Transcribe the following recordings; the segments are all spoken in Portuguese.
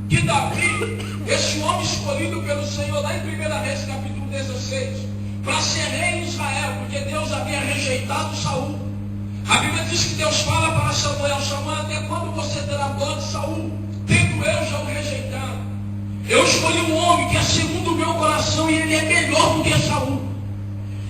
que Davi, esse homem escolhido pelo Senhor lá em 1 Reis capítulo 16, para ser rei em Israel, porque Deus havia rejeitado Saul. A Bíblia diz que Deus fala para Samuel: Samuel, até quando você terá dó de Saul, tendo eu já o rejeitado? Eu escolhi um homem que é segundo o meu coração e ele é melhor do que Saul.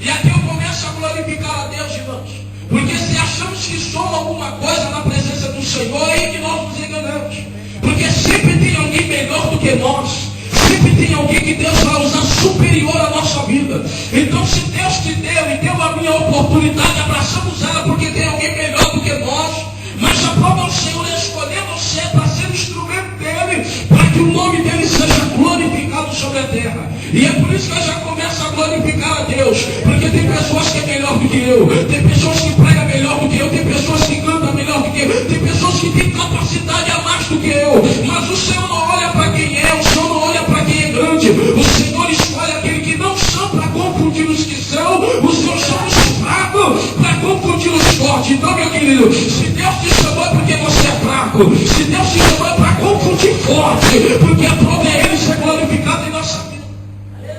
E aqui eu começo a glorificar a Deus, irmãos. Porque se achamos que somos alguma coisa na presença do Senhor, é aí que nós nos enganamos. Porque sempre tem alguém melhor do que nós. Sempre tem alguém que Deus vai usar superior à nossa vida. Então, se Deus te deu e deu a minha oportunidade, abraçamos ela porque tem alguém melhor do que nós. Mas a prova do Senhor é escolher você para ser instrumento dele, para que o nome dele seja glorificado sobre a terra. E é por isso que eu já começo a glorificar a Deus. Porque tem pessoas que é melhor do que eu, tem pessoas que pregam melhor do que eu, tem pessoas que cantam melhor do que eu, tem pessoas que têm capacidade a mais do que eu. Mas o Senhor não olha para quem é, o Senhor não olha para quem é grande. O Senhor escolhe aquele que não são para confundir os que são. O Senhor chama os fracos para confundir os fortes. Então, meu querido, se Deus te chamou é porque você é fraco. Se Deus te chamou é para confundir forte, porque a prova é ele ser glorificado em nossa vida.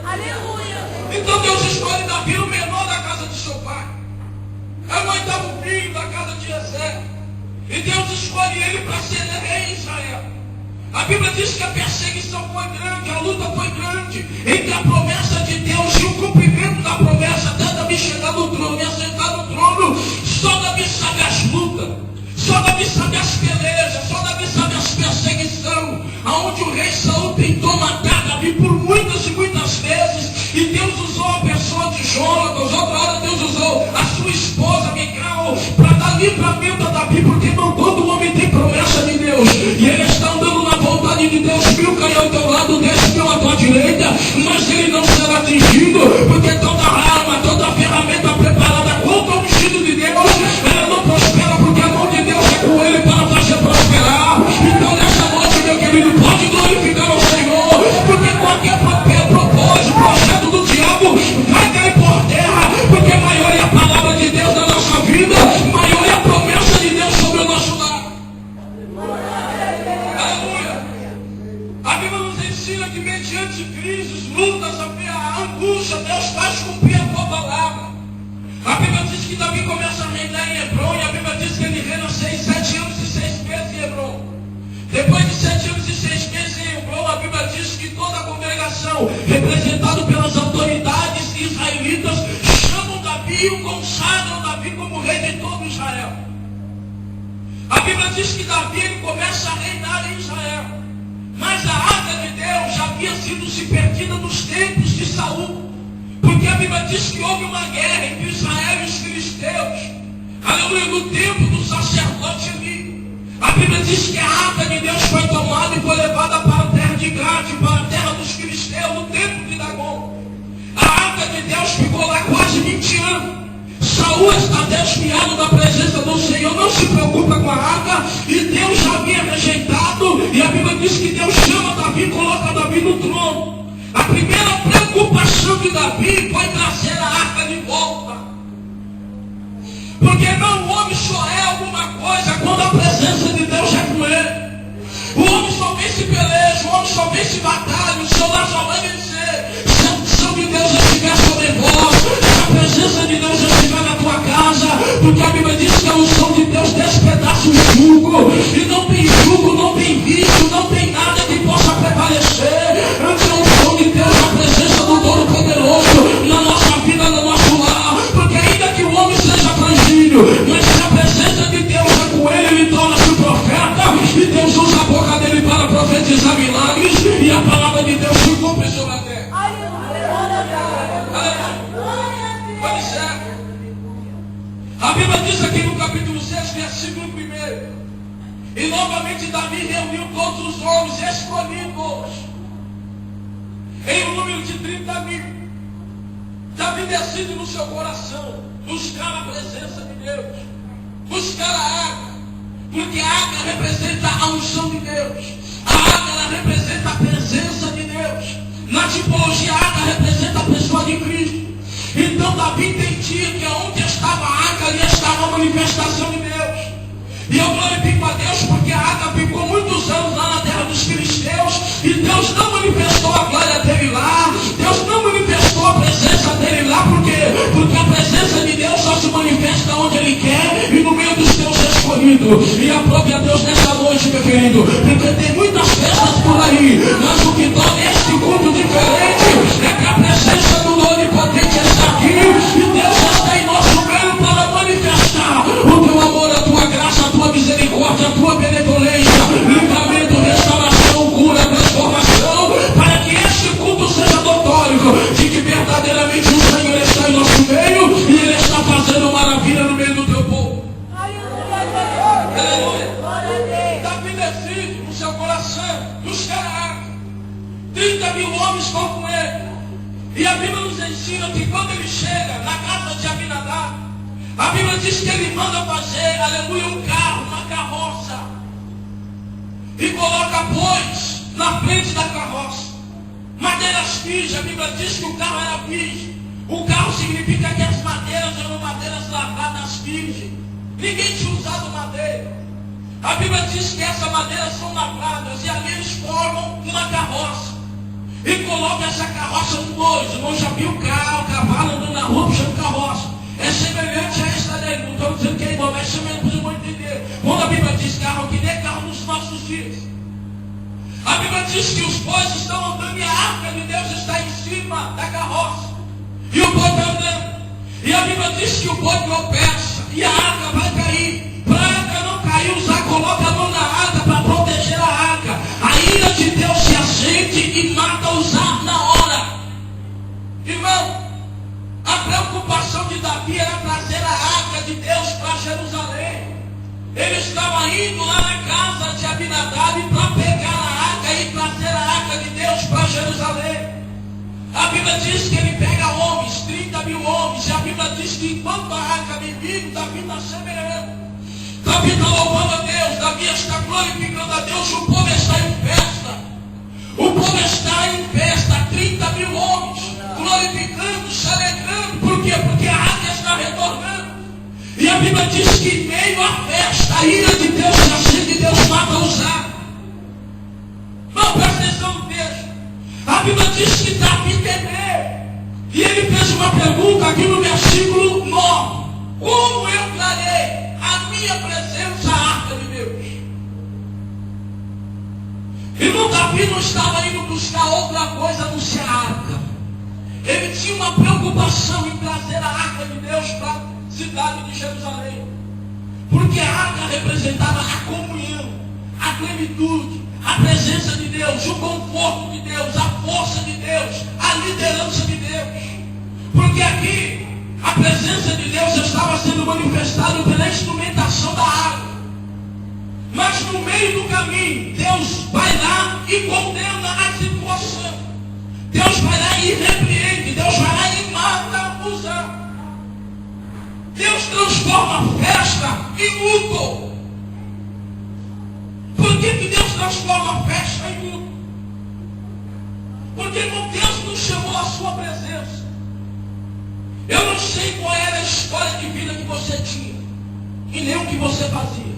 Aleluia! Então Deus escolhe Davi, o menor da casa de seu pai. É o 8º filho da casa de Jessé. E Deus escolhe ele para ser rei em Israel. A Bíblia diz que a perseguição foi grande, a luta foi grande, entre a promessa de Deus e o cumprimento da promessa, até Davi chegar no trono e assentar no trono. Só Davi sabe as lutas, só Davi sabe as pelejas, só Davi sabe as perseguições, aonde o rei Saul tentou matar Davi por muitas e muitas vezes, e Deus usou a pessoa de Jonatas. Outra hora Deus usou a sua esposa Mical para dar livramento a Davi, porque não todo homem tem promessa de Deus, e ele está andando na vontade de Deus. 1000 cairão ao teu lado, 10.000 à tua direita, mas ele não será atingido, porque toda arma, toda ferramenta preparada contra o ungido de Deus, ela não prospera, porque a mão de Deus é com ele para fazer prosperar. Então nessa noite, meu querido, pode glorificar ao Senhor, porque qualquer propósito, projeto do diabo vai cair por terra, porque maior é a palavra de Deus na nossa vida, maior é a promessa de Deus sobre o nosso lar. Aleluia! A Bíblia nos ensina que mediante crises, lutas, a angústia, Deus faz cumprir a tua palavra. A Bíblia diz que Davi começa a reinar em Hebron, e a Bíblia diz que ele reina 7 anos e 6 meses em Hebron. Depois de 7 anos e 6 meses em Hebron, a Bíblia diz que toda a congregação, representada pelas autoridades israelitas, chamam Davi e o consagram Davi como rei de todo Israel. A Bíblia diz que Davi ele começa a reinar em Israel. Mas a arca de Deus já havia sido se perdida nos tempos de Saul. Porque a Bíblia diz que houve uma guerra entre Israel e os filisteus. Aleluia, no tempo do sacerdote Eli. A Bíblia diz que a arca de Deus foi tomada e foi levada para a terra de Gade, para a terra dos filisteus, no tempo de Dagom. A arca de Deus ficou lá quase 20 anos. Saul está desviado da presença do Senhor, não se preocupa com a arca, e Deus já havia rejeitado, e a Bíblia diz que Deus chama Davi e coloca Davi no trono. A primeira preocupação de Davi foi trazer a arca de volta. Porque não, o homem só é alguma coisa quando a presença de Deus é com ele. O homem só vence peleja, o homem só vence batalha, o seu lar só vai vencer se a unção de Deus estiver sobre vós, se a presença de Deus estiver na tua casa, porque a Bíblia diz que a unção de Deus despedaça o jugo, e não tem jugo, não tem vício, não tem nada que possa prevalecer ante a unção de Deus, a presença do Todo-Poderoso na nossa vida, no nosso lar. Porque ainda que o homem seja frangíleo, mas se a presença de Deus é com ele, ele torna-se profeta, e Deus usa a boca dele para profetizar milagres, e a palavra de Deus se cumpre sobre a terra. Pois é. A Bíblia diz aqui no capítulo 6, versículo 1: e novamente Davi reuniu todos os homens escolhidos em um número de 30.000. Davi decide no seu coração buscar a presença de Deus, buscar a arca, porque a arca representa a unção de Deus, a arca ela representa a presença de Deus. Na tipologia, a arca representa a pessoa de Cristo. Então Davi entendia que onde estava a arca, ali estava a manifestação de Deus. E eu glorifico a Deus porque a arca ficou muitos anos lá na terra dos filisteus, Espírito. E aprove a Deus nessa noite, meu querido, porque tem muitas festas por aí, mas o que torna este culto diferente é que a presença do Onipotente está aqui e Deus está em nosso meio para manifestar o teu amor, a tua graça, a tua misericórdia, a tua benevolência, livramento, restauração, cura, transformação, para que este culto seja notório de que verdadeiramente o Senhor está em nosso meio e Ele está fazendo maravilha no meio do teu povo. Aleluia. Davi decide no seu coração buscar a arca. 30 mil homens vão com ele. E a Bíblia nos ensina que quando ele chega na casa de Abinadab, a Bíblia diz que ele manda fazer, aleluia, um carro, uma carroça. E coloca, pois, na frente da carroça madeiras virgens. A Bíblia diz que o carro era virgem. O carro significa que as madeiras eram madeiras lavradas virgens. Ninguém tinha usado madeira. A Bíblia diz que essas madeiras são lavradas e ali eles formam uma carroça. E colocam essa carroça no dois. O irmão já viu o carro, o cavalo andando na rua puxando carroça. É semelhante a esta lei. Não estou dizendo que é igual, mas é semelhante para os irmãos entender. Quando a Bíblia diz carro, que nem carro nos nossos dias. A Bíblia diz que os bois estão andando e a arca de Deus está em cima da carroça. E o boi está andando. E a Bíblia diz que o boi tropeça e a arca vai cair. Para a arca não cair, Uzá coloca a mão na arca para proteger a arca. A ira de Deus se acende e mata Uzá na hora. Irmão, a preocupação de Davi era trazer a arca de Deus para Jerusalém. Ele estava indo lá na casa de Abinadab para pegar a arca e trazer a arca de Deus para Jerusalém. A Bíblia diz que ele pega homens, 30 mil homens, e a Bíblia diz que enquanto a arca vem vindo, Davi está semelhante. Davi está louvando a Deus, Davi está glorificando a Deus, o povo está em festa. O povo está em festa, 30 mil homens, glorificando, se alegrando. Por quê? Porque a arca está retornando. E a Bíblia diz que em meio à festa, a ira de Deus se acende e Deus mata Uzá. Não, presta atenção no texto. A Bíblia diz que Davi temeu. E ele fez uma pergunta aqui no versículo 9. Como eu trarei a minha presença à arca de Deus? Irmão, Davi não estava indo buscar outra coisa a não ser a arca. Ele tinha uma preocupação em trazer a arca de Deus para a cidade de Jerusalém. Porque a arca representava a comunhão, a plenitude, a presença de Deus, o conforto de Deus, a força de Deus, a liderança de Deus. Porque aqui a presença de Deus estava sendo manifestada pela instrumentação da água. Mas no meio do caminho, Deus vai lá e condena a situação. Deus vai lá e repreende, Deus vai lá e mata Uzá. Deus transforma a festa em luto. Por que Deus transforma a festa em luto? Porque Deus nos chamou à sua presença. Eu não sei qual era a história de vida que você tinha, e nem o que você fazia.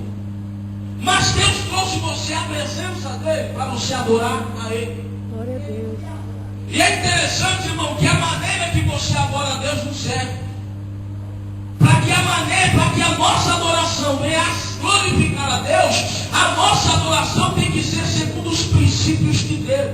Mas Deus trouxe você à presença dele para você adorar a Ele. Glória a Deus. E é interessante, irmão, que a maneira que você adora a Deus não serve. Para que a nossa adoração venha a glorificar a Deus, a nossa adoração tem que ser segundo os princípios de Deus.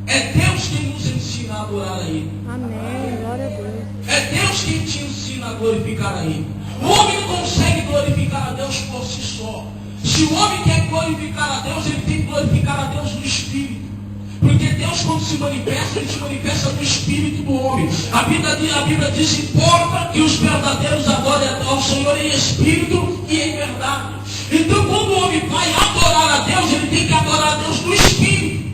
É Deus quem nos ensina a adorar a Ele. Amém. Glória a Deus. É Deus quem te ensina a glorificar a Ele. O homem não consegue glorificar a Deus por si só. Se o homem quer glorificar a Deus, ele tem que glorificar a Deus no Espírito. Porque Deus, quando se manifesta, Ele se manifesta no Espírito do homem. A Bíblia diz: importa que os verdadeiros adorem ao Senhor em Espírito e em verdade. Então, quando o homem vai adorar a Deus, ele tem que adorar a Deus no Espírito.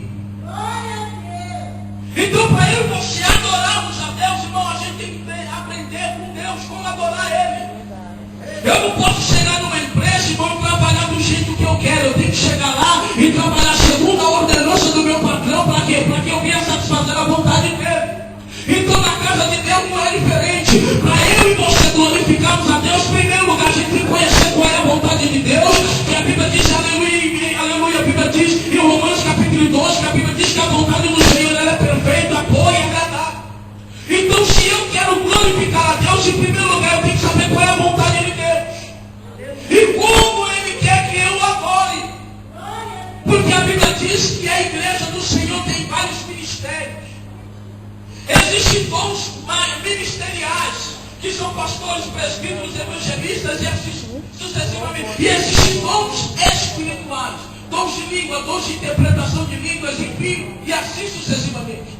Então, para eu e você adorarmos a Deus, irmão, a gente tem que aprender com Deus como adorar Ele. Eu não posso chegar numa empresa, irmão, e trabalhar do jeito que eu quero. Eu tenho que chegar lá e trabalhar segundo a ordenança do meu patrão. Para quê? Para que eu venha satisfazer a vontade dele. Então, na casa de Deus não é diferente. Para eu e você glorificarmos a Deus, em primeiro lugar, a gente tem que conhecer qual é a vontade de Deus. Que a Bíblia diz, aleluia, aleluia. A Bíblia diz em Romanos capítulo 12, que a Bíblia diz que a vontade do Senhor ela é perfeita, boa e agradável. Então, se eu quero glorificar a Deus, em primeiro lugar, eu tenho que saber qual é a vontade de Deus. Porque a Bíblia diz que a igreja do Senhor tem vários ministérios. Existem dons ministeriais, que são pastores, presbíteros, evangelistas e assim sucessivamente. E existem dons espirituais, dons de língua, dons de interpretação de línguas, enfim, e assim sucessivamente.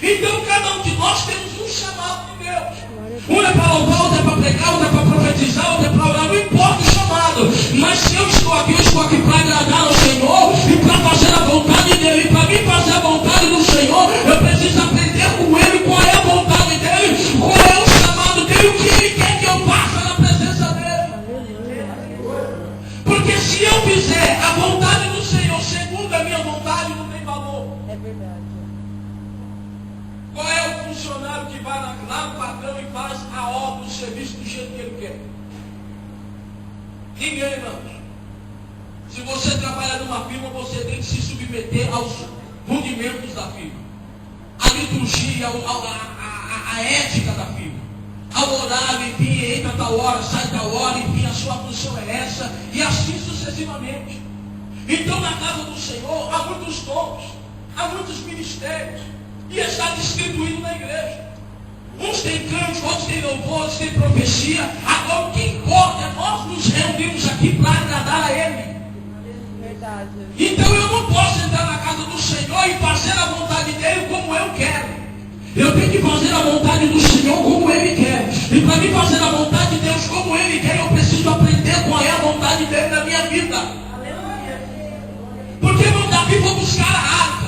Então cada um de nós temos um chamado de Deus. Um é para louvar, outro é para pregar, outro é para profetizar, outro é para orar, não importa o chamado. Mas se eu estou aqui para agradar ao Senhor e para fazer a vontade dEle. E para mim fazer a vontade do Senhor, eu preciso aprender com Ele qual é a vontade dEle, qual é o chamado dEle, o que Ele quer que eu faça na presença dEle. Porque se eu fizer a vontade do Senhor segundo a minha vontade, não tem valor. É verdade. Qual é o funcionário que vai lá no patrão e faz a obra, o serviço do jeito que ele quer? Ninguém, não. Se você trabalha numa firma, você tem que se submeter aos rudimentos da firma. A liturgia, a ética da firma. Ao horário, enfim, entra tal hora, sai tal hora, enfim, a sua função é essa, e assim sucessivamente. Então, na casa do Senhor, há muitos dons, há muitos ministérios. E está distribuído na igreja. Uns têm canto, outros têm louvor, outros têm profecia. Agora o que importa é nós nos reunimos aqui para agradar a Ele. Verdade. Então eu não posso entrar na casa do Senhor e fazer a vontade dEle como eu quero. Eu tenho que fazer a vontade do Senhor como Ele quer. E para mim fazer a vontade de Deus como Ele quer, eu preciso aprender qual é a vontade dEle na minha vida. Porque quando Davi foi buscar a arca,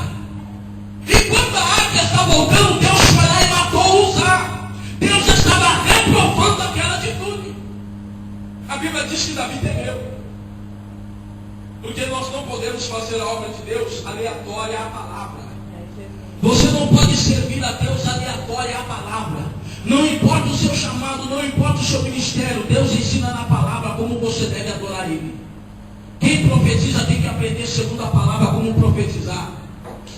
e quando a arca está voltando, Deus foi lá e matou Uzá. Deus estava reprovando aquela atitude. A Bíblia diz que Davi temeu. Porque nós não podemos fazer a obra de Deus aleatória à palavra. Você não pode servir a Deus aleatória à palavra. Não importa o seu chamado, não importa o seu ministério. Deus ensina na palavra como você deve adorar Ele. Quem profetiza tem que aprender segundo a palavra como profetizar.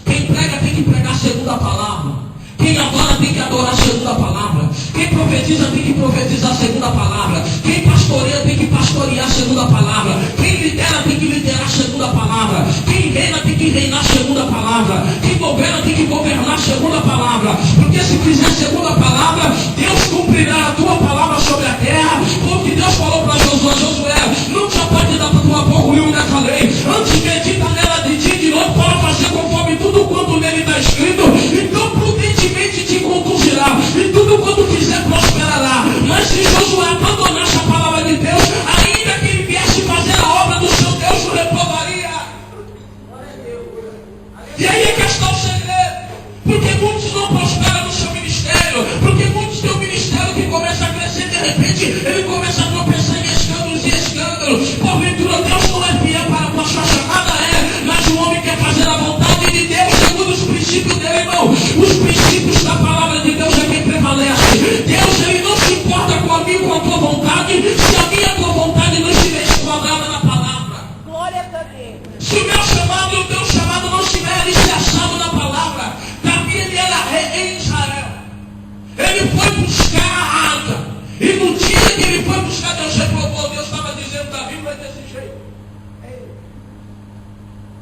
Quem prega tem que pregar segundo a palavra. Quem adora tem que adorar segundo a palavra. Quem profetiza tem que profetizar segundo a palavra. Quem pastoreia tem que pastorear segundo a palavra. Quem lidera tem que liderar segundo a palavra. Quem reina tem que reinar segundo a palavra. Quem governa tem que governar segundo a palavra. Porque se fizer segundo a palavra, Deus cumprirá a tua palavra sobre a terra. Porque Deus falou para Josué: Josué, não te aparte da tua boca o livro dessa lei. Antes medita nela de dia e de noite para fazer conforme tudo quanto nele está escrito. Então prudentemente te conduzirá, e tudo quanto fizer prosperará. Mas se Josué abandonasse a palavra de Deus, ainda que ele viesse fazer a obra do seu Deus, o reprovaria. E aí é que está o segredo. Porque muitos não prosperam no seu ministério. Porque muitos têm um ministério que começa a crescer, de repente ele começa a tropeçar em escândalos e escândalos. Porventura Deus não é fiel para com a sua chamada, mas o homem quer fazer a vontade de Deus segundo os princípios dele, irmão. Os princípios da palavra de Deus é quem prevalece. Deus, ele não se importa com a minha e com a tua vontade, se a minha e a tua vontade não estiver esquadrada na palavra. Glória a Deus. Se o meu chamado e o teu chamado não estiver alicerçado na palavra. Davi, ele era rei em Israel. Ele foi buscar a arca. E no dia que ele foi buscar, Deus reprovou. Deus estava dizendo: Davi não é desse jeito.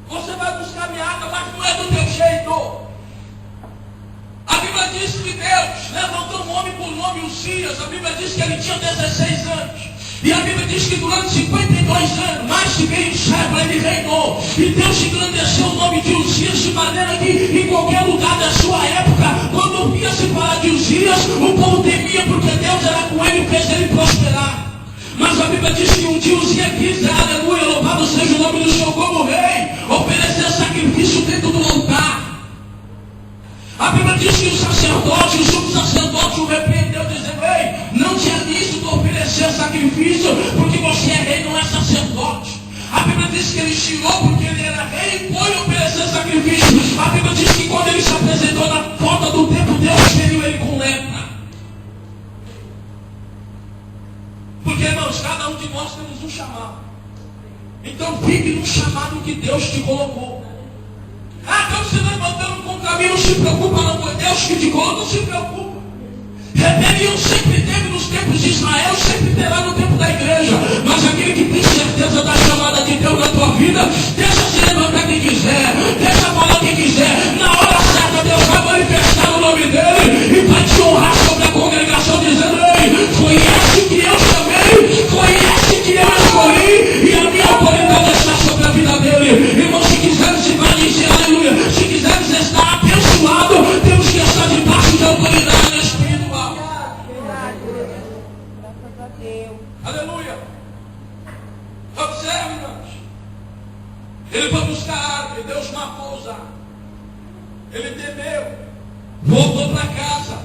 Você vai buscar minha arca, mas não é do teu jeito. A Bíblia diz que Deus levantou um homem por nome, Uzias. A Bíblia diz que ele tinha 16 anos. E a Bíblia diz que durante 52 anos, mais de meio século, ele reinou. E Deus engrandeceu o nome de Uzias de maneira que em qualquer lugar da sua época, quando ouvia se falar de Uzias, o povo temia, porque Deus era com ele e fez ele prosperar. Mas a Bíblia diz que um dia Uzias quis, aleluia, louvado seja o nome do Senhor, como rei, oferecer sacrifício dentro do altar. A Bíblia diz que o sacerdote, o sumo sacerdote o repreendeu, dizendo: ei, não te é lícito oferecer sacrifício, porque você é rei, não é sacerdote. A Bíblia diz que ele tirou porque ele era rei e foi oferecer sacrifício. A Bíblia diz que quando ele se apresentou na porta do templo, Deus feriu ele com lepra. Porque, irmãos, cada um de nós temos um chamado. Então fique no chamado que Deus te colocou. Estão se levantando contra mim, não se preocupa, não foi Deus que te colocou, não se preocupa. Rebelião sempre teve nos tempos de Israel, sempre terá no tempo da igreja. Mas aquele que tem certeza da chamada de Deus na tua vida, deixa se levantar quem passou a usar. Ele temeu, voltou para casa.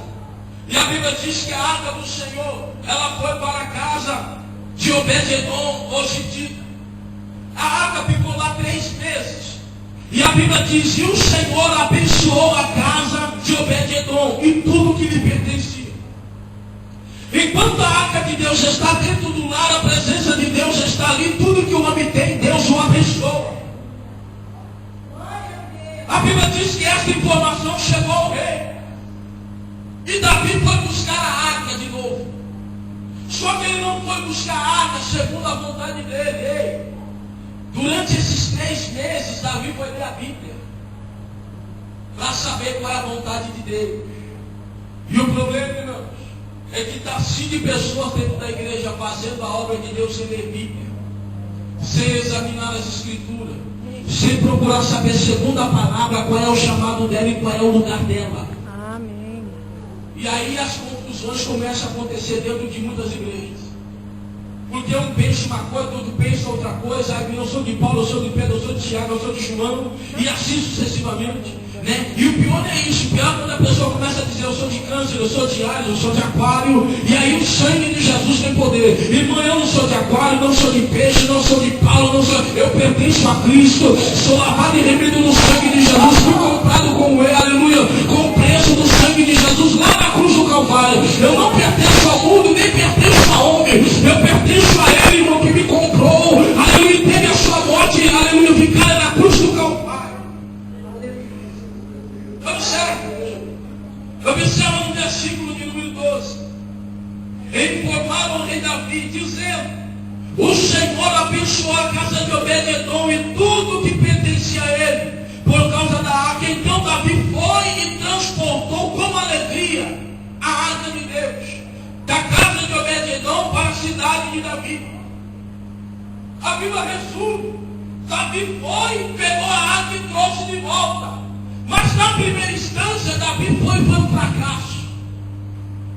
E a Bíblia diz que a arca do Senhor, ela foi para a casa de Obed-Edom, hoje dita. A arca ficou lá 3 meses. E a Bíblia diz, e o Senhor abençoou a casa de Obed-Edom e tudo que lhe pertencia. Enquanto a arca de Deus está dentro do lar, a presença de Deus está ali, tudo que o homem tem, Deus o abençoa. A Bíblia diz que essa informação chegou ao rei. E Davi foi buscar a arca de novo. Só que ele não foi buscar a arca segundo a vontade dele. Durante esses 3 meses, Davi foi ler a Bíblia para saber qual é a vontade de Deus. E o problema, irmãos, é que está assim de pessoas dentro da igreja fazendo a obra de Deus sem ler Bíblia, sem examinar as Escrituras, sem procurar saber segundo a palavra qual é o chamado dela e qual é o lugar dela. Amém. E aí as confusões começam a acontecer dentro de muitas igrejas. Porque um pensa uma coisa, outro pensa outra coisa. Aí eu sou de Paulo, eu sou de Pedro, eu sou de Tiago, eu sou de João, e assim sucessivamente. Né? E o pior não é isso. O pior é quando a pessoa começa a dizer, eu sou de Câncer, eu sou de Ares, eu sou de Aquário. E aí o sangue de Jesus tem poder. Irmão, eu não sou de Aquário, não sou de Peixe, não sou de Paulo, não sou... Eu pertenço a Cristo. Sou lavado e remido no sangue de Jesus. Fui comprado com ele, aleluia, com o preço do sangue de Jesus lá na cruz do Calvário. Eu não pertenço ao mundo, nem pertenço a homem. Eu pertenço a ele, irmão, que me comprou. Aleluia, e teve a sua morte, aleluia, ficar na cruz do Calvário. Observa no versículo de número 12. Informaram o rei Davi, dizendo: o Senhor abençoou a casa de Obed-Edom e tudo que pertencia a ele, por causa da arca. Então Davi foi e transportou com alegria a arca de Deus, da casa de Obed-Edom para a cidade de Davi. A Bíblia resume: Davi foi, pegou a arca e trouxe de volta. Mas na primeira instância, Davi foi um fracasso.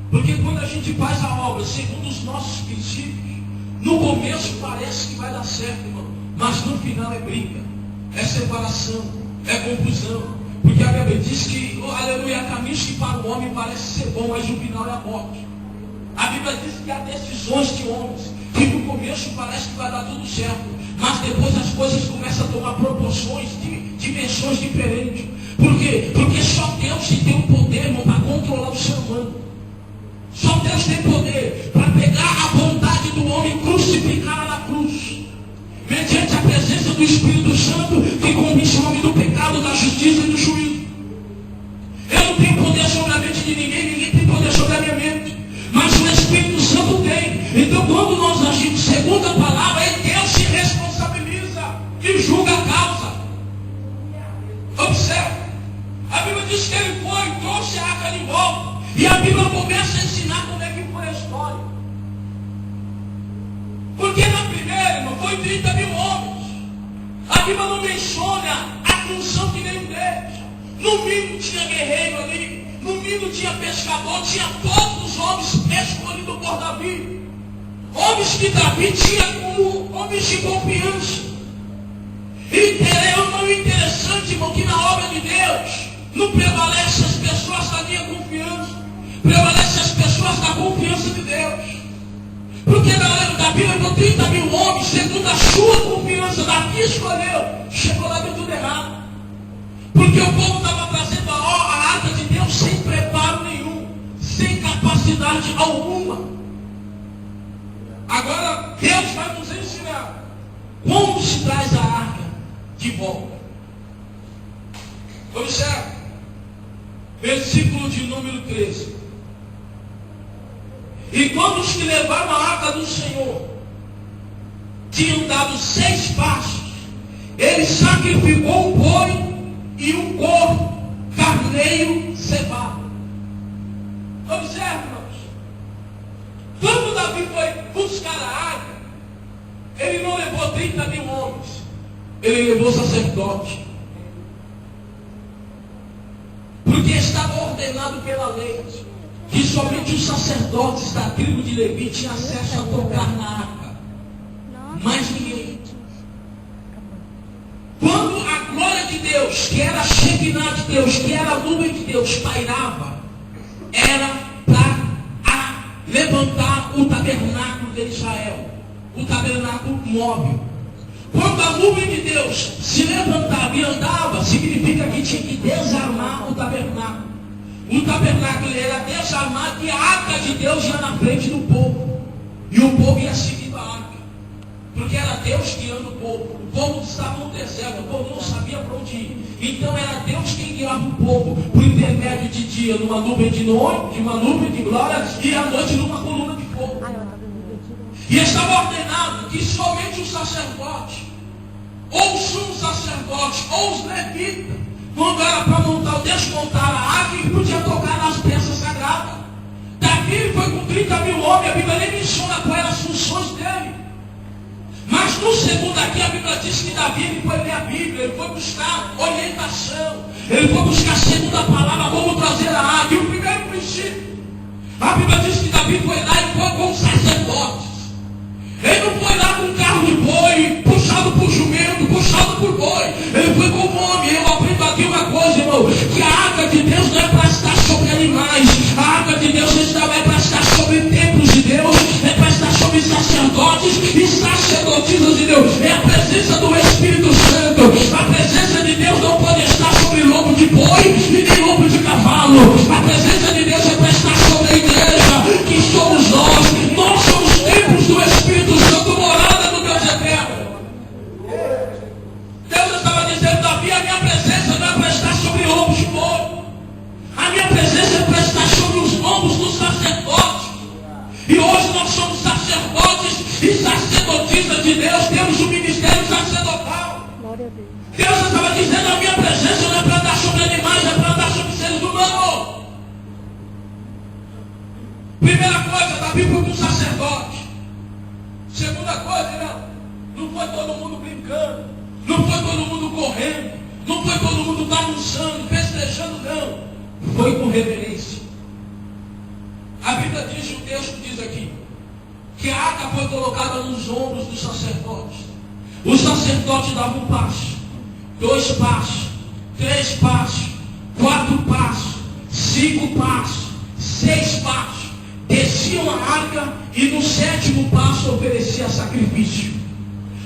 Porque quando a gente faz a obra segundo os nossos princípios, no começo parece que vai dar certo, irmão. Mas no final é briga, é separação, é confusão. Porque a Bíblia diz que, oh, aleluia, há caminhos que para o homem parece ser bom, mas o final é a morte. A Bíblia diz que há decisões de homens que no começo parece que vai dar tudo certo, mas depois as coisas começam a tomar proporções, dimensões diferentes. Por quê? Porque só Deus tem o poder, irmão, para controlar o ser humano. Só Deus tem poder para pegar a vontade do homem e crucificá-la na cruz, mediante a presença do Espírito Santo, que convence o homem do pecado, da justiça e do juízo. Eu não tenho poder sobre a mente de ninguém, ninguém tem poder sobre a minha mente, mas o Espírito Santo tem. Então quando nós agimos segundo a palavra, Deus se responsabiliza e julga a causa. Observe, a Bíblia diz que ele foi, trouxe a arca de volta, e a Bíblia começa a ensinar como é que foi a história. Porque na primeira, irmão, foi 30 mil homens. A Bíblia não menciona a função que veio deles. No mínimo tinha guerreiro ali, no mínimo tinha pescador, tinha todos os homens escolhidos por Davi. Homens que Davi tinha como homens de confiança. E o interessante, irmão, que na obra de Deus não prevalece as pessoas da minha confiança, prevalece as pessoas da confiança de Deus. Porque na hora da Bíblia, com 30 mil homens, segundo a sua confiança, Davi escolheu, chegou lá, deu tudo errado. Porque o povo estava trazendo a arca de Deus sem preparo nenhum, sem capacidade alguma. Agora, Deus vai nos ensinar como se traz a arca de volta. Observe, versículo de número 13. E quando os que levaram a arca do Senhor tinham dado 6 passos, ele sacrificou um boi e um corpo carneiro cevado. Observe, irmãos, quando Davi foi buscar a arca, ele não levou 30 mil homens, ele levou sacerdote. Porque estava ordenado pela lei que somente os sacerdotes da tribo de Levi tinham acesso a tocar na arca. Mais ninguém. Quando a glória de Deus, que era a Shekinah de Deus, que era a nuvem de Deus, pairava, era para levantar o tabernáculo de Israel, o tabernáculo móvel. Quando a nuvem de Deus se levantava e andava, significa que tinha que desarmar o tabernáculo. O tabernáculo era desarmado e a arca de Deus ia na frente do povo. E o povo ia seguindo a arca. Porque era Deus guiando o povo. O povo estava no deserto, o povo não sabia para onde ir. Então era Deus quem guiava o povo por intermédio de dia numa nuvem de noite, uma nuvem de glória, e à noite numa coluna de fogo. E estava ordenado que somente os sacerdotes, ou os sumos sacerdotes, ou os levitas, quando era para montar ou desmontar a arca, e podia tocar nas peças sagradas. Davi foi com 30 mil homens, a Bíblia nem menciona quais eram as funções dele. Mas no segundo aqui, a Bíblia diz que Davi ele foi ler a Bíblia, ele foi buscar orientação, ele foi buscar a segunda palavra, como trazer a arca. E o primeiro princípio, a Bíblia diz que Davi foi lá e foi com os sacerdotes. Ele não foi lá com um carro de boi, puxado por jumento, puxado por boi. Ele foi como homem. Eu aprendo aqui uma coisa, irmão, que a arca de Deus não é para estar sobre animais. A arca de Deus é para estar sobre templos de Deus, é para estar sobre sacerdotes e sacerdotisas de Deus. É a presença do Espírito Santo. A presença de Deus não pode estar sobre lombo de boi e nem lombo de cavalo. A presença de Deus é para estar sobre a igreja, que somos nós. Nós somos templos do Espírito Santo, morada do Deus eterno. Deus estava dizendo, Davi, a minha presença não é para estar sobre lombos de boi. A minha presença é para estar sobre os lombos dos sacerdotes. E hoje nós somos sacerdotes e sacerdotisas de Deus, temos o ministério sacerdotal. Deus estava dizendo, a minha presença não é para andar sobre animais, é para andar sobre seres humanos. Primeira coisa, Davi foi com um sacerdote. Segunda coisa, não foi todo mundo brincando, não foi todo mundo correndo, não foi todo mundo bagunçando, festejando, não. Foi com reverência. A Bíblia diz, o texto diz aqui, que a arca foi colocada nos ombros dos sacerdotes. Os sacerdotes davam um passo, 2 passos, 3 passos, 4 passos, 5 passos, 6 passos. Desciam a arca e no 7º passo oferecia sacrifício.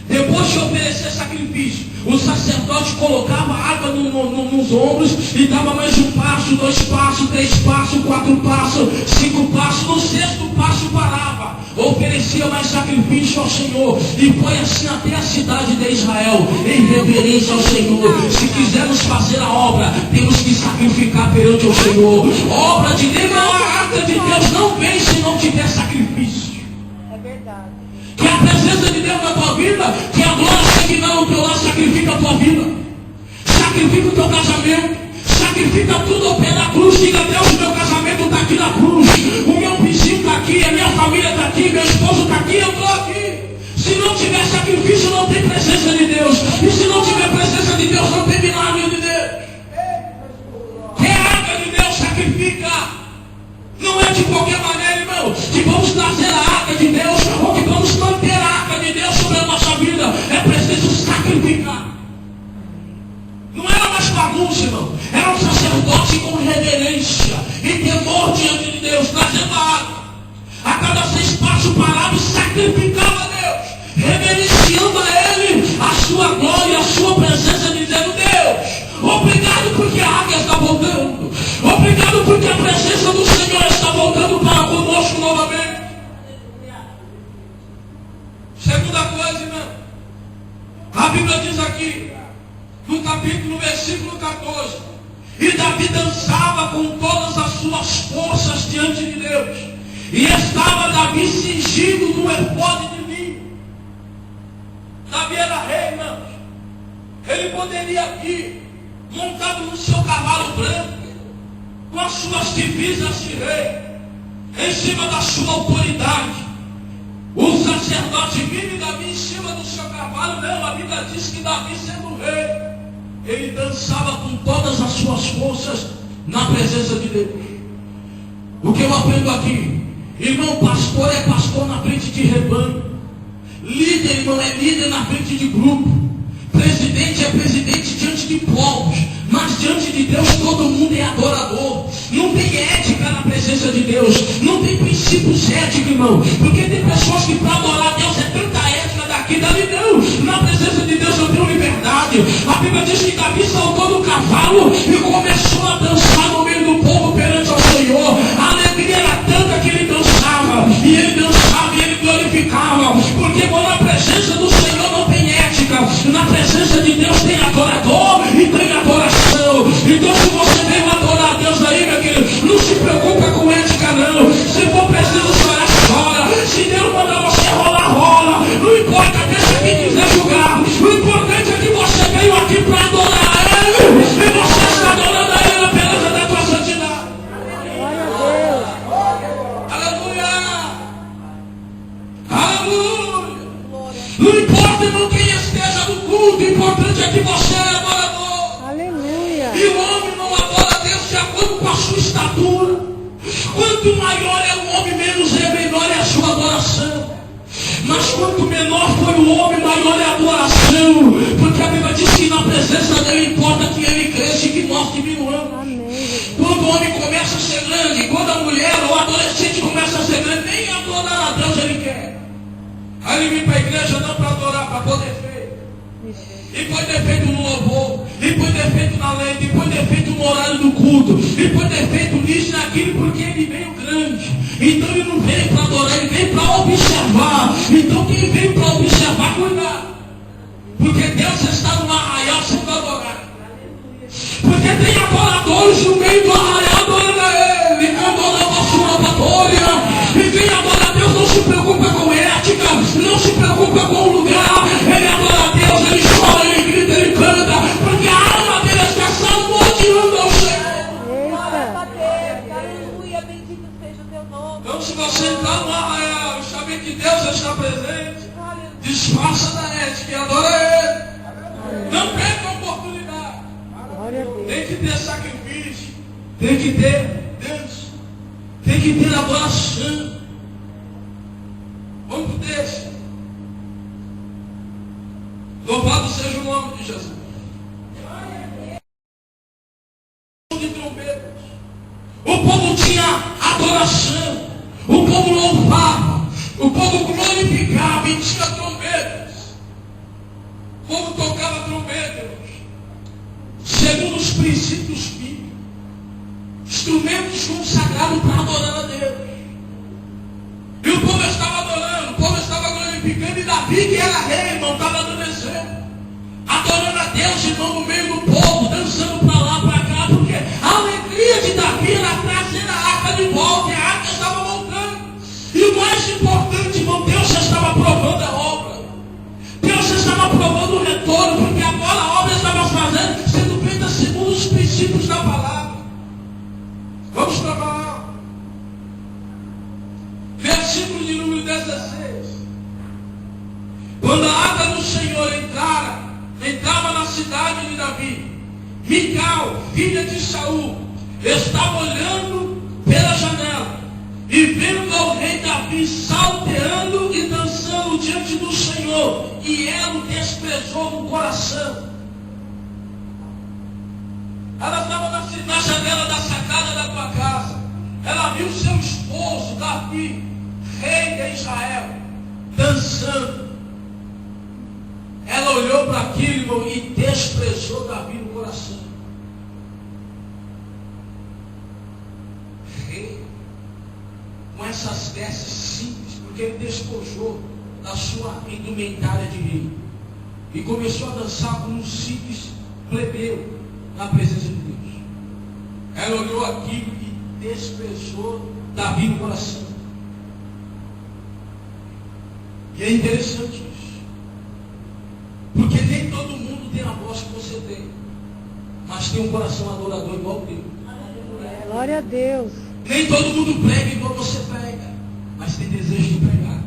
Depois de oferecer sacrifício, o sacerdote colocava a arca nos ombros e dava mais 1 passo, 2 passos, 3 passos, 4 passos, 5 passos. No 6º passo parava, oferecia mais sacrifício ao Senhor. E foi assim até a cidade de Israel, em reverência ao Senhor. Se quisermos fazer a obra, temos que sacrificar perante o Senhor. Obra de Deus, a arca de Deus não vem se não tiver sacrifício. É verdade. Que a presença de Deus na tua vida, que a glória chegue no teu lado, sacrifica a tua vida, sacrifica o teu casamento, sacrifica tudo ao pé da cruz. Diga, Deus, o meu casamento está aqui na cruz, o meu vizinho está aqui, a minha família está aqui, meu esposo está aqui, eu estou aqui. Se não tiver sacrifício, não tem presença de Deus, e se não tiver presença de Deus, não tem milagre de Deus. Que a arca de Deus sacrifica. Não é de qualquer maneira, irmão, que vamos trazer a arca de Deus, ou que vamos manter a arca de Deus sobre a nossa vida. É preciso sacrificar. Não era mais bagunça, irmão. Era um sacerdote com reverência e temor diante de Deus, trazendo a arca. A cada 6 passos parava e sacrificava a Deus, reverenciando a Ele, a sua glória, a sua presença, dizendo, Deus, obrigado porque a arca está voltando. Obrigado porque a presença do Senhor está voltando para conosco novamente. Segunda coisa, irmão. A Bíblia diz aqui, no versículo 14, e Davi dançava com todas as suas forças diante de Deus. E estava Davi cingido no efode de linho. Davi era rei, irmão. Ele poderia ir montado no seu cavalo branco, com as suas divisas de rei, em cima da sua autoridade. O sacerdote vive Davi em cima do seu cavalo. Não, a Bíblia diz que Davi, sendo rei, ele dançava com todas as suas forças na presença de Deus. O que eu aprendo aqui, irmão, pastor é pastor na frente de rebanho, líder, irmão, é líder na frente de grupo, presidente presidente é presidente diante de povos, mas diante de Deus todo mundo é adorador. Não tem ética na presença de Deus, não tem princípios éticos, irmão. Porque tem pessoas que para adorar Deus é tanta ética daqui, dali não. Na presença de Deus eu tenho liberdade. A Bíblia diz que Davi saltou do cavalo e começou a dançar no meio do povo perante ao Senhor. A alegria era tanta que ele dançava, e ele glorificava. Porque na presença do Senhor não tem ética, na presença de Deus tem adorador e tem adoração. Então se você veio adorar a Deus aí, meu querido, não se preocupa com ética não. Se for preciso chorar, chora. Se Deus mandar você rolar, rola. Não importa, deixa quem quiser julgar. O importante é que você veio aqui para adorar Ele, e você está adorando a Ele na beleza da tua santidade. Aleluia! Aleluia! Não importa, irmão, quem esteja no culto, o importante é que você é adorador. Aleluia. E o homem não adora a Deus de acordo com a sua estatura. Quanto maior é o homem, menos menor é a sua adoração. Mas quanto menor foi o homem, maior é a adoração. Porque a Bíblia diz que na presença dele importa que ele cresça e que nós diminuamos. Quando o homem começa a ser grande, quando a mulher ou o adolescente começa a ser grande, nem adorar a Deus ele quer. Aí ele vem para a igreja não para adorar, para pôr defeito. E põe defeito no louvor, e põe defeito na lei, e põe defeito no horário do culto, e põe defeito nisso e naquilo, porque ele veio grande. Então ele não veio para adorar, ele veio para observar. Então quem veio para observar, cuidado. Porque Deus está no arraial sendo adorado. Porque tem adoradores no meio do arraial adorando a Ele. E quando adora a sua adoratória, e quem adora a Deus não se preocupa com ética, não se preocupa com o lugar. Ele adora a Deus, ele chora, ele grita, ele canta, porque a alma dele está salmodiando ao Senhor. Glória a Deus. Aleluia. Bendito seja o teu nome. Então se você está no arraial e saber que Deus está presente, disfarça da ética e adora Ele. Não perca a oportunidade. Glória a Deus. Tem que ter sacrifício, tem que ter Deus, tem que ter adoração. Vamos para o texto. Louvado seja o nome de Jesus. De trombetas. O povo tinha adoração, o povo louvava, o povo glorificava e tinha trombetas. O povo tocava trombetas segundo os princípios bíblicos, instrumentos consagrados para adorar a Deus. E o povo estava adorando, o povo estava glorificando, e Davi, que era rei, irmão, estava dando exemplo, adorando a Deus, irmão, no meio do povo, dançando para lá, para cá, porque a alegria de Davi era trazer a arca de volta, e a arca estava voltando. E o mais importante, irmão, Deus já estava aprovando a obra. Deus já estava aprovando o retorno, porque agora a obra estava sendo feita segundo os princípios da palavra. Vamos para lá. Versículo de número 16. Quando a arca do Senhor entrava na cidade de Davi, Mical, filha de Saul, estava olhando pela janela e vendo ao rei Davi salteando e dançando diante do Senhor, e ela o desprezou no coração. Ela estava na janela da sacada da tua casa. Ela viu seu esposo, Davi, rei de Israel, dançando. Ela olhou para aquilo, irmão, e desprezou Davi no coração. Rei, com essas vestes simples, porque ele despojou da sua indumentária de rei e começou a dançar como um simples plebeu na presença de Deus. Ela olhou aquilo e desprezou Davi no coração. E é interessante isso, porque nem todo mundo tem a voz que você tem, mas tem um coração adorador igual o teu. Glória a Deus. Nem todo mundo prega igual você prega, mas tem desejo de pregar.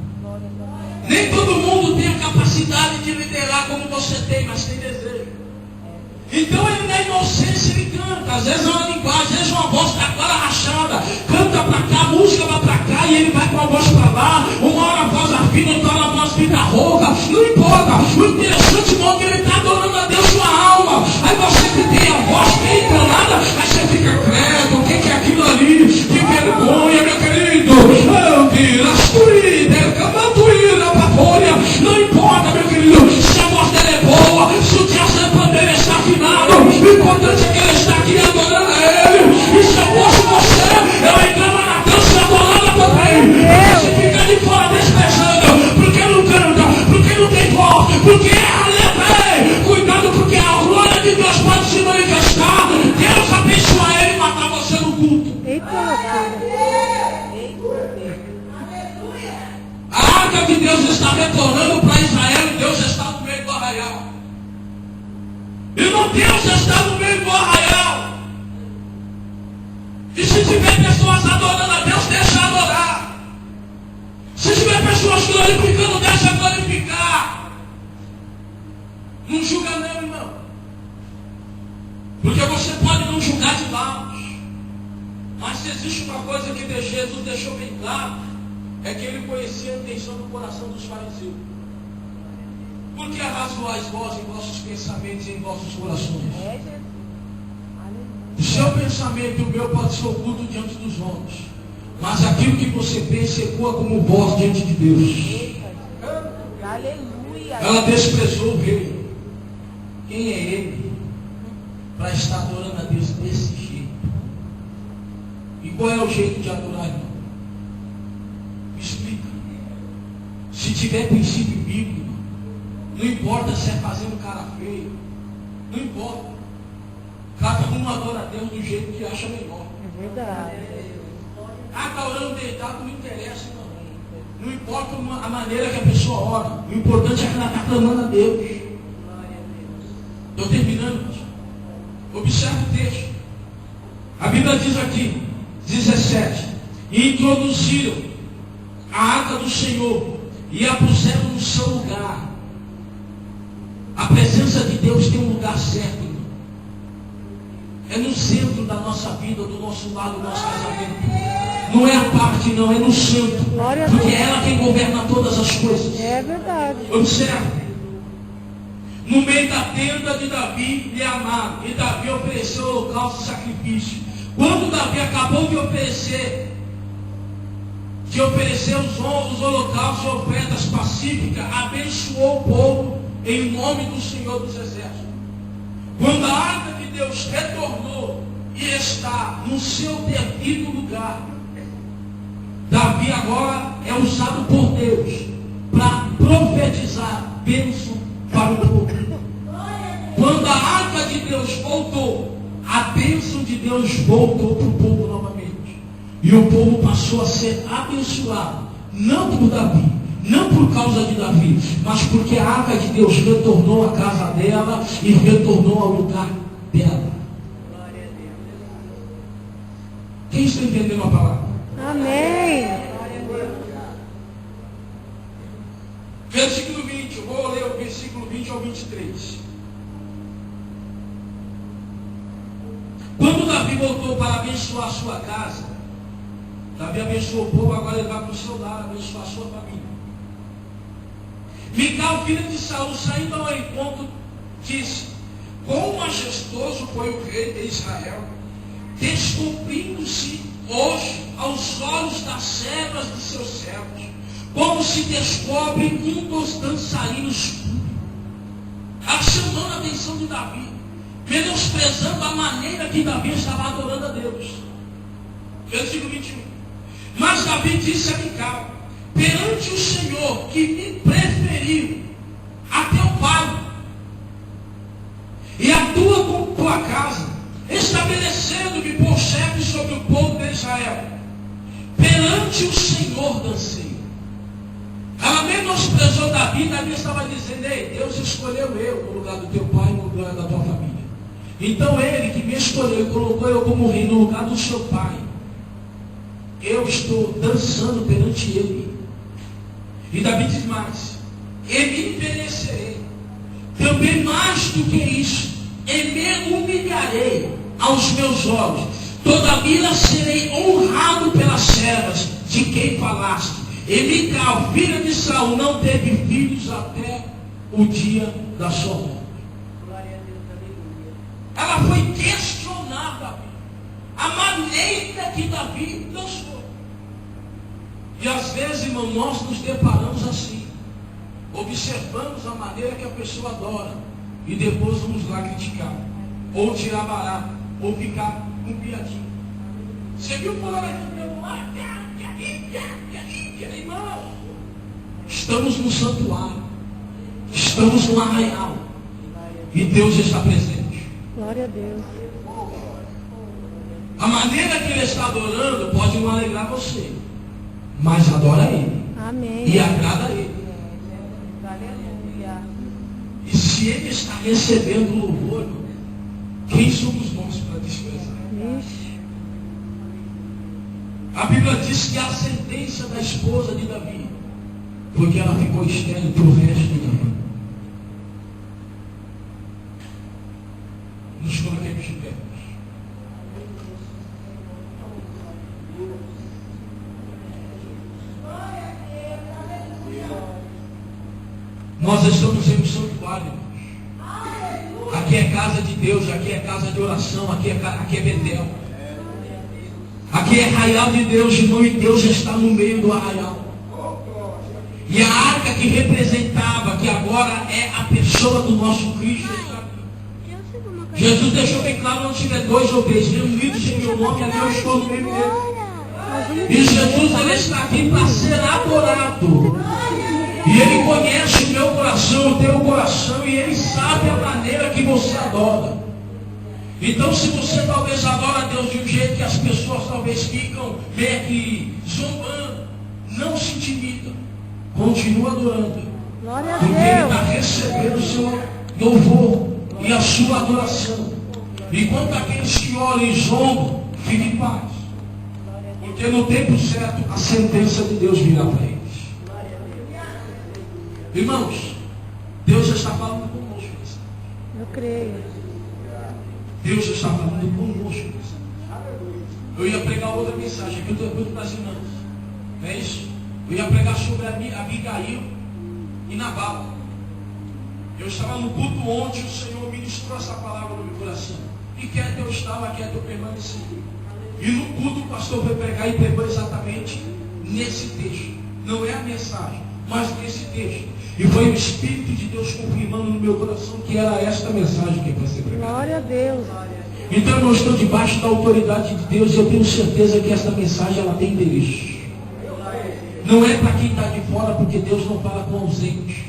Nem todo mundo tem a capacidade de liderar como você tem, mas tem desejo. Então ele na inocência ele canta, às vezes é uma linguagem, às vezes uma voz está agora rachada, canta para cá, a música vai para cá e ele vai com a voz para lá, uma hora a voz vida está uma vida rouca, não importa. O interessante é que ele está adorando a Deus com a alma. Aí você que tem a voz bem entonada, aí você fica credo, o que é aquilo ali? Que vergonha, meu querido. Não importa, meu querido, se a voz dela é boa, se o diafragma dele está afinado, o importante é que ele está aqui adorando a ele. E se eu fosse você, eu entrava na dança adorando também. Você fica de fora despejando, porque não canta, porque não tem voz, porque é leve. Cuidado, porque a glória de Deus pode se manifestar. Deus abençoa ele e matar você no culto. A arca de Deus está retornando para Israel e Deus está no meio do arraial. Irmão, Deus está no meio do arraial. E se tiver pessoas adorando a Deus, deixa adorar. Se tiver pessoas glorificando, deixa glorificar. Não julga não, irmão. Porque você pode não julgar de lados. Mas se existe uma coisa que Jesus deixou bem claro, é que ele conhecia a intenção do coração dos fariseus. Por que arrazoais vós em vossos pensamentos e em vossos corações? O seu pensamento e o meu pode ser oculto diante dos homens, mas aquilo que você pensa ecoa como voz diante de Deus. Ela desprezou o rei. Quem é ele para estar adorando a Deus desse jeito? E qual é o jeito de adorar, irmão? Explica. Se tiver princípio bíblico, não importa se é fazendo cara feio, não importa. Cada um adora a Deus do jeito que acha melhor. É verdade. Ah, está orando deitado, não interessa, não. Não importa a maneira que a pessoa ora. O importante é que ela está clamando a Deus. Estou terminando, pastor. Observe o texto. A Bíblia diz aqui, 17: e introduziram a arca do Senhor e a puseram no seu lugar. A presença de Deus tem um lugar certo, irmão. É no centro da nossa vida, do nosso lar, do nosso casamento. Não é a parte, não, é no centro. Porque é ela quem governa todas as coisas. É verdade. Observe. No meio da tenda de Davi lhe amaram, e Davi ofereceu holocausto e sacrifício. Quando Davi acabou de oferecer os holocaustos e ofertas pacíficas, abençoou o povo em nome do Senhor dos Exércitos. Quando a arca de Deus retornou e está no seu devido lugar, Davi agora é usado por Deus para profetizar bênção para o povo. Quando a arca de Deus voltou, a bênção de Deus voltou para o povo novamente. E o povo passou a ser abençoado, não por Davi, não por causa de Davi, mas porque a arca de Deus retornou à casa dela e retornou ao lugar dela. Quem está entendendo a palavra? Amém. Versículo 20, eu vou ler o versículo 20 ao 23. Quando Davi voltou para abençoar a sua casa, Davi abençoou o povo, agora ele vai para o seu lar abençoar a sua família. Mical, filha de Saul, saindo ao encontro, disse: quão majestoso foi o rei de Israel, descobrindo-se hoje aos olhos das servas de seus servos, como se descobre um dos dançarinos públicos. Ela chamando a atenção de Davi, menosprezando a maneira que Davi estava adorando a Deus. Versículo 21. Mas Davi disse a Mical: perante o Senhor que me preferiu a teu pai e a tua casa, estabelecendo-me por chefe sobre o povo de Israel, perante o Senhor dancei. Ela menosprezou Davi. Davi estava dizendo: ei, Deus escolheu eu no lugar do teu pai e no lugar da tua família. Então ele que me escolheu e colocou eu como rei no lugar do seu pai, eu estou dançando perante ele. E Davi diz mais: e me envelhecerei, também mais do que isso, e me humilharei aos meus olhos, todavia serei honrado pelas servas de quem falaste, E Mical, filha de Saul, não teve filhos até o dia da sua morte. Ela foi questionar Davi. A maneira que Davi dançou. E às vezes, irmão, nós nos deparamos assim. Observamos a maneira que a pessoa adora. E depois vamos lá criticar. Ou tirar barato. Ou ficar com piadinho. Você viu por hora que irmão? Estamos no santuário. Estamos no arraial. E Deus está presente. Glória a Deus. A maneira que Ele está adorando pode não alegrar você. Mas adora Ele. Amém. E agrada a Ele. E se Ele está recebendo louvor, quem somos nós para desprezar? Ixi. A Bíblia diz que a sentença da esposa de Davi foi que ela ficou estéril para o resto da vida. Nos coloquemos de pé. Nós estamos em um santuário. Aqui é casa de Deus, aqui é casa de oração, aqui é Betel. Aqui é arraial de Deus, irmão, e Deus está no meio do arraial. E a arca que representava, que agora é a pessoa do nosso Cristo, está aqui. Jesus deixou bem claro, onde tiver 2 ou 3 reunidos em meu nome, ali eu estou no meio dele. E Jesus, ele está aqui para ser adorado. E Ele conhece o meu coração, o teu coração, e Ele sabe a maneira que você adora. Então, se você talvez adora a Deus de um jeito que as pessoas talvez ficam meio que zombando, não se intimida. Continua adorando. Glória a Porque Ele Deus. está recebendo o seu louvor e a sua adoração. Enquanto aqueles que olham e zombam, fiquem em paz. Porque no tempo certo, a sentença de Deus virá para eles. Irmãos, Deus já está falando conosco. Eu creio. Deus está falando conosco. Eu ia pregar outra mensagem, aqui eu estou para as irmãs. Não é isso? Eu ia pregar sobre Abigail e Nabal. Eu estava no culto onde o Senhor ministrou essa palavra no meu coração. E quer eu estava, quer eu permaneci. E no culto o pastor foi pregar e pregou exatamente nesse texto. Não é a mensagem, mas nesse texto. E foi o Espírito de Deus confirmando no meu coração que era esta mensagem que vai ser pregada. Glória a Deus. Então eu estou debaixo da autoridade de Deus e eu tenho certeza que esta mensagem ela tem endereço. Não é para quem está de fora, porque Deus não fala com ausente.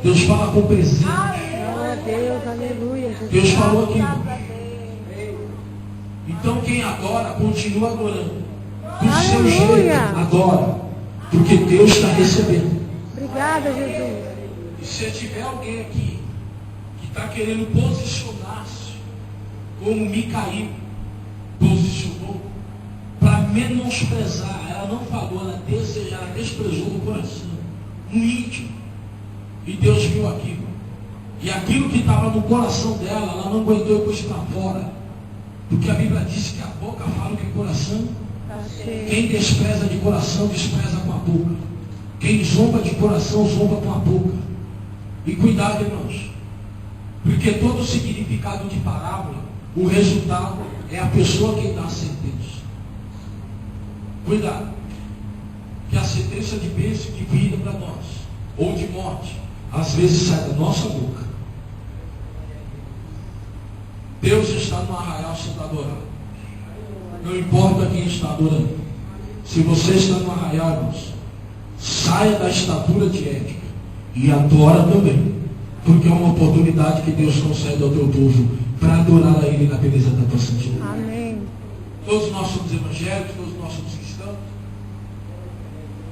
Deus fala com presente. Glória a Deus. Aleluia. Jesus. Deus falou aqui. Então quem adora, continua adorando. Do seu Aleluia. jeito, adora. Porque Deus está recebendo. Obrigada, Jesus. E se tiver alguém aqui que está querendo posicionar-se como Micael posicionou, para menosprezar, ela não falou, ela desprezou o coração, no íntimo. E Deus viu aquilo. E aquilo que estava no coração dela, ela não aguentou e pôs para fora. Porque a Bíblia diz que a boca fala o que o coração. Quem despreza de coração, despreza com a boca. Quem zomba de coração, zomba com a boca. E cuidado, irmãos. Porque todo o significado de parábola, o resultado é a pessoa que dá a sentença. Cuidado. Que a sentença de bênção, de vida para nós, ou de morte, às vezes sai da nossa boca. Deus está no arraial sendo adorado. Não importa quem está adorando. Se você está no arraial, irmãos, saia da estatura de ética e adora também. Porque é uma oportunidade que Deus concede ao teu povo para adorar a Ele na beleza da tua santidade. Amém. Todos nós somos evangélicos, todos nós somos cristãos.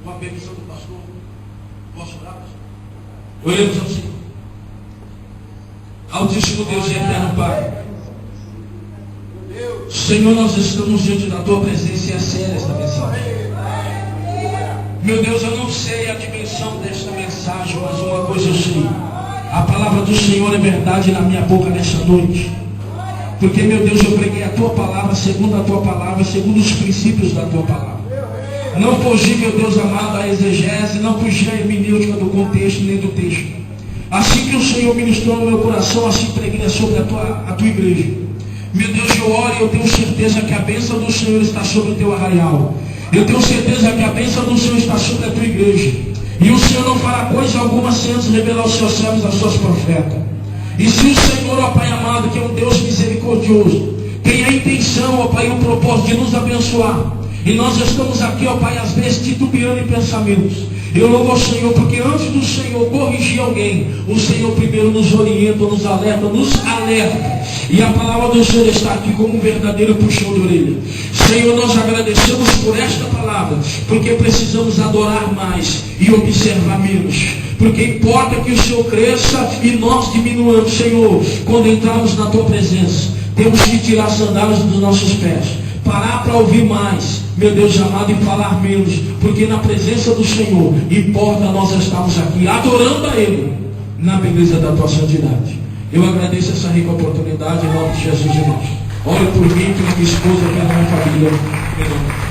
Com a permissão do pastor, posso orar, pastor? Oremos ao Senhor. Altíssimo Deus e eterno Pai, Senhor, nós estamos diante da tua presença e é séria esta mensagem. Meu Deus, eu não sei a dimensão desta mensagem, mas uma coisa eu sei: a palavra do Senhor é verdade na minha boca nesta noite. Porque, meu Deus, eu preguei a tua palavra, segundo os princípios da tua palavra. Não fugir, meu Deus amado, da exegese, não fugir a hermenêutica do contexto nem do texto. Assim que o Senhor ministrou no meu coração, assim preguei sobre a tua igreja. Meu Deus, eu oro e eu tenho certeza que a bênção do Senhor está sobre o teu arraial. Eu tenho certeza que a bênção do Senhor está sobre a tua igreja. E o Senhor não fará coisa alguma sem antes revelar os seus servos aos seus profetas. E se o Senhor, ó Pai amado, que é um Deus misericordioso, tem a intenção, ó Pai, e o propósito de nos abençoar, e nós estamos aqui, ó Pai, às vezes titubeando em pensamentos, eu louvo ao Senhor, porque antes do Senhor corrigir alguém, o Senhor primeiro nos orienta, nos alerta. E a palavra do Senhor está aqui como um verdadeiro puxão de orelha. Senhor, nós agradecemos por esta palavra, porque precisamos adorar mais e observar menos. Porque importa que o Senhor cresça e nós diminuamos, Senhor, quando entramos na tua presença. Temos que tirar as sandálias dos nossos pés, parar para ouvir mais, meu Deus amado, e falar menos, porque na presença do Senhor importa nós estarmos aqui adorando a Ele na beleza da tua santidade. Eu agradeço essa rica oportunidade em nome de Jesus, irmãos. Ore por mim, pela minha esposa, pela minha família.